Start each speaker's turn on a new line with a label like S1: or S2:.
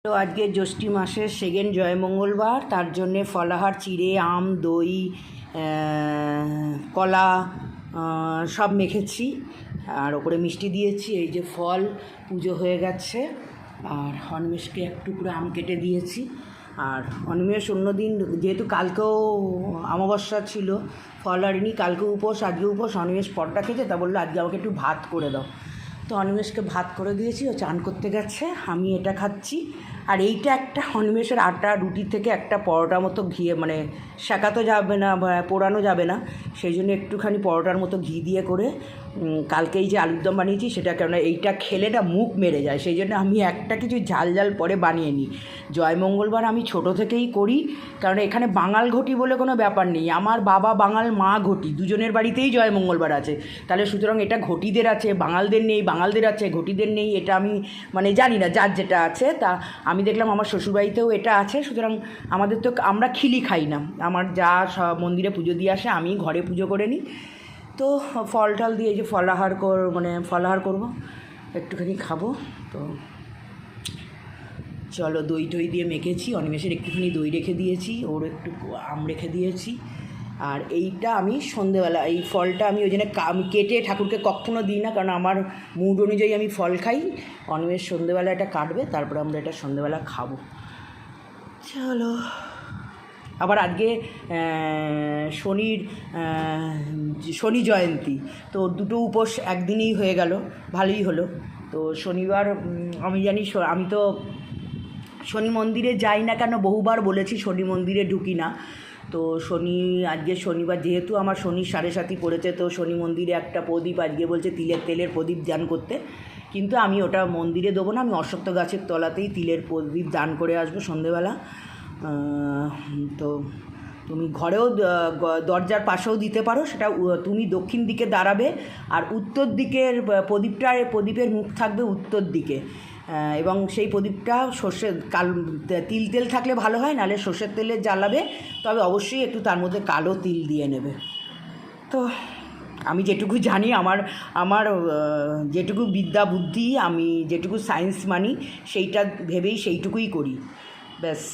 S1: তো আজকে জ্যৈষ্ঠী মাসের সেকেন্ড জয়মঙ্গলবার, তার জন্যে ফলাহার চিড়ে আম দই কলা সব মেখেছি আর ওপরে মিষ্টি দিয়েছি। এই যে ফল পুজো হয়ে গেছে আর অনিমেষকে এক টুকরো আম কেটে দিয়েছি। আর অনিমেষ অন্যদিন যেহেতু কালকেও অমাবস্যা ছিল ফল আনিনি, কালকে উপোস আজকে উপোস, অনিমেষ পরটা খেয়েছে, তা বললো আজকে আমাকে একটু ভাত করে দাও। তো অনিমেষকে ভাত করে দিয়েছি, ও চান করতে গেছে, আমি এটা খাচ্ছি। আর এইটা একটা অনিমেষের আটা রুটি থেকে একটা পরোটা মতো ঘিয়ে মানে সেঁকাতো যাবে না, পোড়ানো যাবে না, সেই জন্য একটুখানি পরোটার মতো ঘি দিয়ে করে কালকে এই যে আলুর দম বানিয়েছি সেটা, কেননা এইটা খেলে না মুখ মেরে যায়, সেই জন্য আমি একটা কিছু ঝাল ঝাল পরে বানিয়ে নিই। জয়মঙ্গলবার আমি ছোট থেকেই করি, কারণ এখানে বাঙাল ঘটি বলে কোনো ব্যাপার নেই। আমার বাবা বাঙাল, মা ঘটি, দুজনের বাড়িতেই জয়মঙ্গলবার আছে। তাহলে সুতরাং এটা ঘটিদের আছে, বাঙালদের নেই, বাঙালদের আছে ঘটিদের নেই, এটা আমি মানে জানি না, যার যেটা আছে। তা আমি দেখলাম আমার শ্বশুরবাড়িতেও এটা আছে, সুতরাং আমাদের তো আমরা খিলি খাই না, আমার যা সব মন্দিরে পুজো দিয়ে আসে, আমি ঘরে পুজো করে নিই। তো ফল টল দিয়ে যে ফলাহার ফলাহার করবো, একটুখানি খাবো। তো চলো, দই টই দিয়ে মেখেছি, অনিমেষের একটুখানি দই রেখে দিয়েছি, ওর একটু আম রেখে দিয়েছি। আর এইটা আমি সন্ধেবেলা, এই ফলটা আমি ওই জন্য আমি কেটে ঠাকুরকে কখনো দিই না, কারণ আমার মুড অনুযায়ী আমি ফল খাই। অনিমেষ সন্ধেবেলা এটা কাটবে, তারপরে আমরা এটা সন্ধেবেলা খাবো। চলো, আবার আজকে শনি জয়ন্তী, তো দুটো উপোস একদিনেই হয়ে গেল, ভালোই হলো। তো শনিবার আমি জানি, আমি তো শনি মন্দিরে যাই না, কেন বহুবার বলেছি শনি মন্দিরে ঢুকি না। তো আজকে শনিবার, যেহেতু আমার শনির 7.5 পড়েছে, তো শনি মন্দিরে একটা প্রদীপ আজকে বলছে তিলের তেলের প্রদীপ দান করতে, কিন্তু আমি ওটা মন্দিরে দেবো না, আমি অশ্বত্থ গাছের তলাতেই তিলের প্রদীপ দান করে আসবো সন্ধেবেলা। তো তুমি ঘরেও দরজার পাশেও দিতে পারো, সেটা তুমি দক্ষিণ দিকে দাঁড়াবে, আর উত্তর দিকের প্রদীপের মুখ থাকবে উত্তর দিকে, এবং সেই প্রদীপটা তিল তেল থাকলে ভালো হয়, নাহলে সর্ষের তেলে জ্বালাবে, তবে অবশ্যই একটু তার মধ্যে কালো তিল দিয়ে নেবে। তো আমি যেটুকু জানি, আমার যেটুকু বিদ্যা বুদ্ধি, আমি যেটুকু সায়েন্স মানি, সেইটা ভেবেই সেইটুকুই করি, ব্যাস।